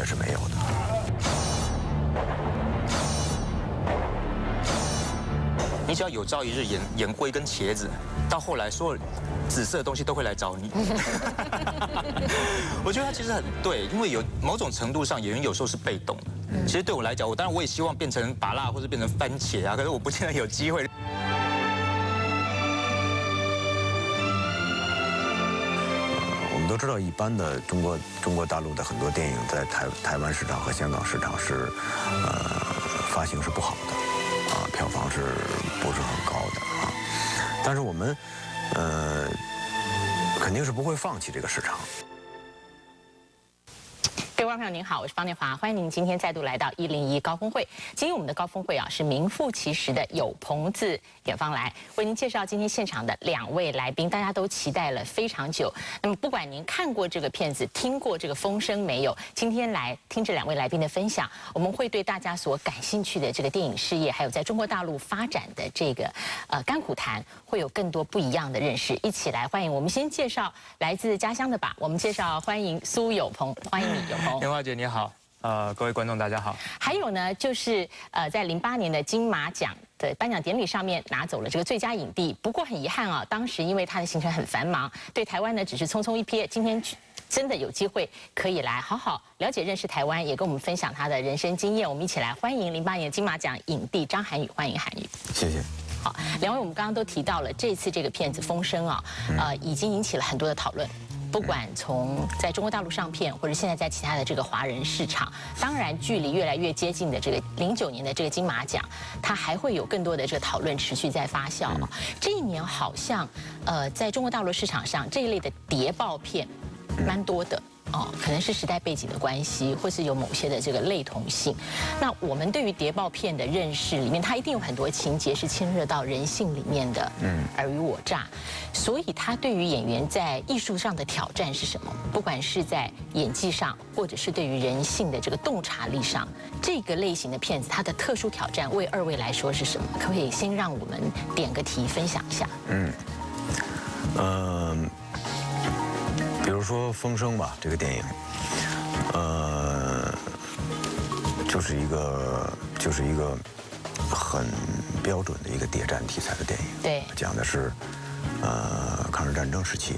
界是没有的。你只要有朝一日演龟跟茄子，到后来所有紫色的东西都会来找你。我觉得他其实很对，因为有某种程度上演员有时候是被动的。其实对我来讲，当然我也希望变成芭乐或者变成番茄啊，可是我不见得有机会。我们都知道，一般的中国大陆的很多电影在台湾市场和香港市场是，发行是不好的，啊，票房是不是很高的啊？但是我们，肯定是不会放弃这个市场。各位观众朋友您好，我是方念华，欢迎您今天再度来到101高峰会。今天我们的高峰会啊是名副其实的有朋自远方来，为您介绍今天现场的2位来宾，大家都期待了非常久。那么不管您看过这个片子，听过这个风声没有，今天来听这2位来宾的分享，我们会对大家所感兴趣的这个电影事业，还有在中国大陆发展的这个甘苦谈，会有更多不一样的认识。一起来欢迎，我们先介绍来自家乡的吧，我们介绍欢迎苏有朋，欢迎你有朋。莲花姐你好，各位观众大家好。还有呢，就是在08年的金马奖的颁奖典礼上面拿走了这个最佳影帝。不过很遗憾啊，当时因为他的行程很繁忙，对台湾呢只是匆匆一瞥。今天真的有机会可以来好好了解认识台湾，也跟我们分享他的人生经验。我们一起来欢迎08年金马奖影帝张涵予，欢迎涵予。谢谢。好，2位我们刚刚都提到了这次这个片子《风声》啊，已经引起了很多的讨论。不管从在中国大陆上片，或者现在在其他的这个华人市场，当然距离越来越接近的这个09年的这个金马奖，它还会有更多的这个讨论持续在发酵。这一年好像在中国大陆市场上这一类的谍报片蛮多的。可能是时代背景的关系，或是有某些的这个类同性。那我们对于谍报片的认识里面，它一定有很多情节是牵涉到人性里面的，尔虞我诈。所以它对于演员在艺术上的挑战是什么？不管是在演技上，或者是对于人性的这个洞察力上，这个类型的片子它的特殊挑战为2位来说是什么？可不可以先让我们点个题分享一下？比如说《风声》吧，这个电影，就是一个很标准的一个谍战题材的电影。对，讲的是抗日战争时期，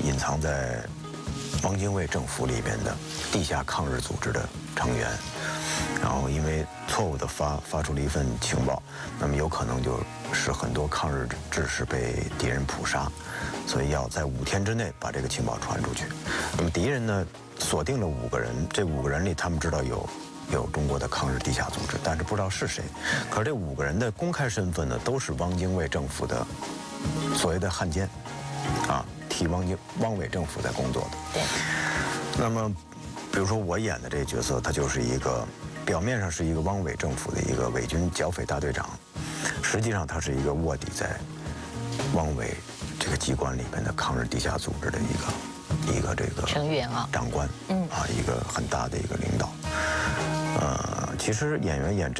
隐藏在汪精卫政府里边的地下抗日组织的成员，然后因为错误的发出了一份情报，那么有可能就使很多抗日志士被敌人捕杀，所以要在5天之内把这个情报传出去。那么敌人呢锁定了5个人，这5个人里他们知道有中国的抗日地下组织，但是不知道是谁。可是这5个人的公开身份呢都是汪精卫政府的所谓的汉奸，替汪伪政府在工作的。对。那么比如说我演的这个角色，他就是一个表面上是一个汪伪政府的一个伪军剿匪大队长，实际上他是一个卧底在汪伪这个机关里面的抗日地下组织的一个这个成员长官，一个很大的一个领导。其实演员演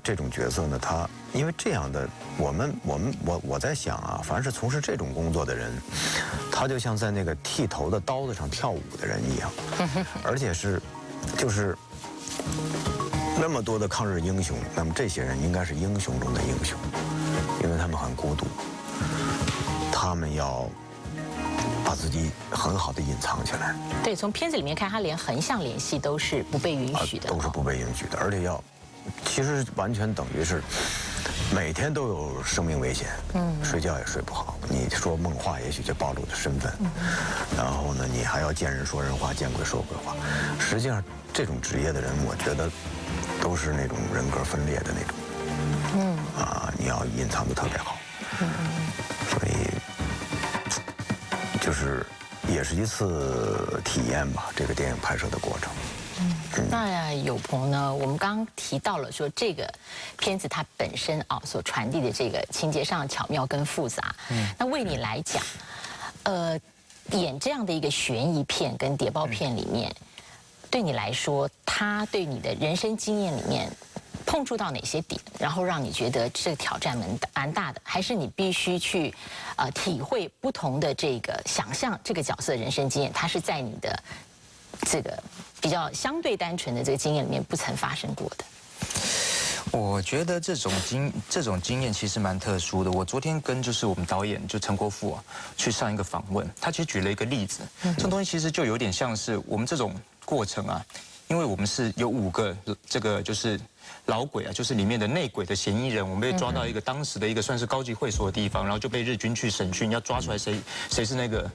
这种角色呢，他因为这样的我在想啊，凡是从事这种工作的人，他就像在那个剃头的刀子上跳舞的人一样，而且就是那么多的抗日英雄，那么这些人应该是英雄中的英雄，因为他们很孤独，他们要把自己很好的隐藏起来。对，从片子里面看，他连横向联系都是不被允许的，都是不被允许的，而且其实完全等于是每天都有生命危险，睡觉也睡不好。你说梦话，也许就暴露的身份，然后呢，你还要见人说人话，见鬼说鬼话。实际上，这种职业的人，我觉得都是那种人格分裂的那种，你要隐藏的特别好，所以也是一次体验吧，这个电影拍摄的过程。那有朋呢？我们刚刚提到了说这个片子它本身所传递的这个情节上巧妙跟复杂。那为你来讲，演这样的一个悬疑片跟谍报片里面，对你来说，它对你的人生经验里面碰触到哪些点，然后让你觉得这个挑战蛮大的？还是你必须去体会不同的这个想象这个角色的人生经验，它是在你的这个比较相对单纯的这个经验里面不曾发生过的？我觉得这种经验其实蛮特殊的。我昨天跟就是我们导演就陈国富啊去上一个访问，他其实举了一个例子，这种东西其实就有点像是我们这种过程啊，因为我们是有5个这个就是老鬼啊，就是里面的内鬼的嫌疑人，我们被抓到一个当时的一个算是高级会所的地方，然后就被日军去审讯，要抓出来谁是那个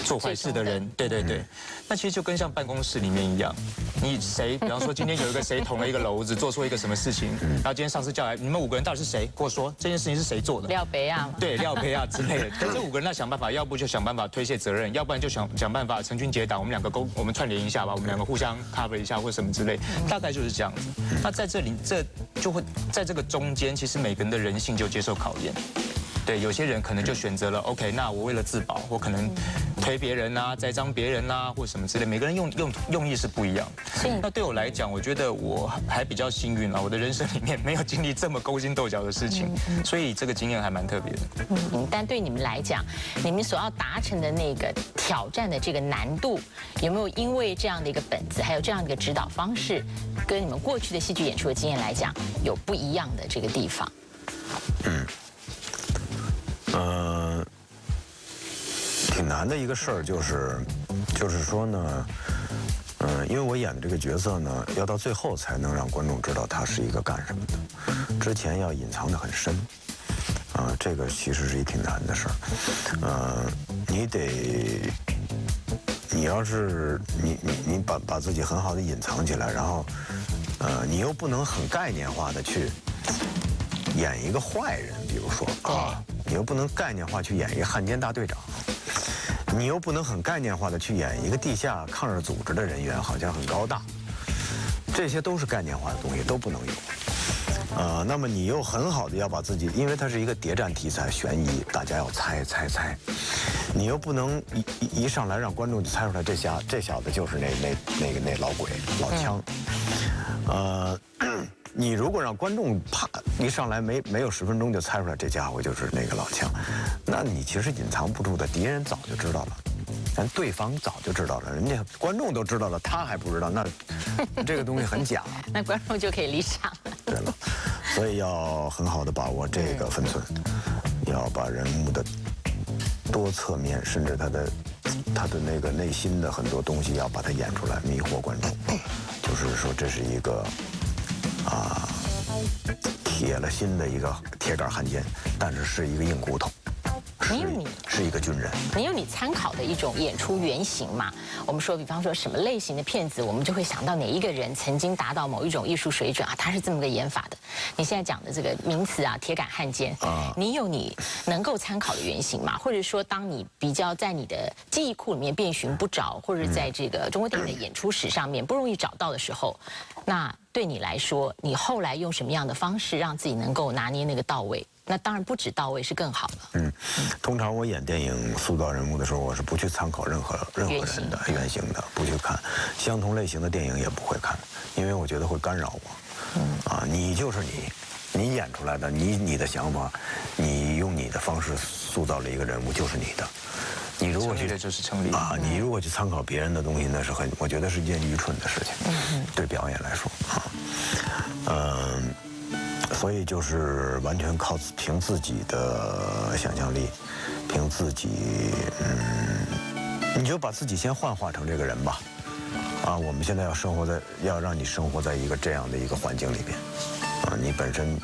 做坏事的人，对对对。那其实就跟像办公室里面一样，你谁，比方说今天有一个谁捅了一个篓子，做错一个什么事情，然后今天上司叫来，你们5个人到底是谁？跟我说这件事情是谁做的？廖北亚嘛，对，廖培亚之类的。可是5个人要想办法，要不就想办法推卸责任，要不然就想办法成群结党，我们2个我们串联一下吧，我们2个互相 cover 一下或什么之类，大概就是这样子。那在这里，这就会在这个中间，其实每个人的人性就接受考验。对，有些人可能就选择了 OK， 那我为了自保，我可能推别人啊，栽赃别人啊，或什么之类。每个人用意是不一样。那对我来讲，我觉得我还比较幸运啊，我的人生里面没有经历这么勾心斗角的事情，所以这个经验还蛮特别的。但对你们来讲，你们所要达成的那个挑战的这个难度，有没有因为这样的一个本子，还有这样的一个指导方式，跟你们过去的戏剧演出的经验来讲，有不一样的这个地方？挺难的一个事儿就是说呢，因为我演的这个角色呢，要到最后才能让观众知道他是一个干什么的，之前要隐藏得很深，这个其实是一挺难的事儿，你要是你把自己很好的隐藏起来，然后，你又不能很概念化的去演一个坏人，比如说你又不能概念化去演一个汉奸大队长，你又不能很概念化的去演一个地下抗日组织的人员，好像很高大，这些都是概念化的东西，都不能有。那么你又很好的要把自己，因为它是一个谍战题材，悬疑，大家要猜，你又不能一上来让观众就猜出来这小子就是那老鬼老枪，你如果让观众啪一上来没有10分钟就猜出来这家伙就是那个老枪，那你其实隐藏不住的，敌人早就知道了，但对方早就知道了，人家观众都知道了，他还不知道，那这个东西很假，那观众就可以离场了。对了，所以要很好的把握这个分寸，要把人物的多侧面，甚至他的那个内心的很多东西要把它演出来，迷惑观众。就是说这是一个铁了心的一个铁杆汉奸，但是一个硬骨头。是一个军人，你有你参考的一种演出原型嘛？我们说，比方说什么类型的片子，我们就会想到哪一个人曾经达到某一种艺术水准啊，他是这么个演法的。你现在讲的这个名词啊，铁杆汉奸，你有你能够参考的原型吗？或者说，当你比较在你的记忆库里面遍寻不着，或者在这个中国电影的演出史上面不容易找到的时候，那对你来说，你后来用什么样的方式让自己能够拿捏那个到位？那当然不止到位是更好了。通常我演电影塑造人物的时候，我是不去参考任何人的原型的，不去看相同类型的电影也不会看，因为我觉得会干扰我。你就是你演出来的，你的想法，你用你的方式塑造了一个人物，就是你的。你如果去就是成立你如果去参考别人的东西，那是我觉得是一件愚蠢的事情。对表演来说所以就是完全凭自己的想象力，凭自己，你就把自己先幻化成这个人吧。我们现在要让你生活在一个这样的一个环境里边。你本身，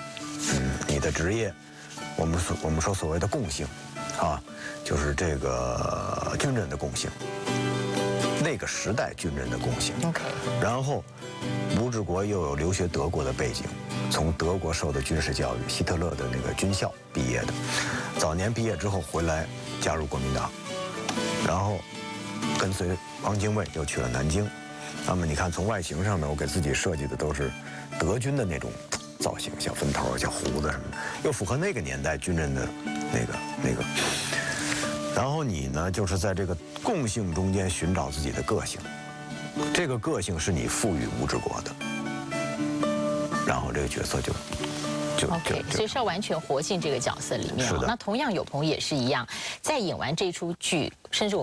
你的职业，我们说所谓的共性，就是这个军人的共性，那个时代军人的共性。然后，吴志国又有留学德国的背景。从德国受的军事教育，希特勒的那个军校毕业的，早年毕业之后回来加入国民党，然后跟随汪精卫又去了南京。那么你看，从外形上面，我给自己设计的都是德军的那种造型，小分头、小胡子什么的，又符合那个年代军人的那个。然后你呢，就是在这个共性中间寻找自己的个性，这个个性是你赋予吴志国的。然后这个角色就 OK， 所以是要完全活进这个角色里面。那同样有朋友也是一样，在演完这出剧，甚至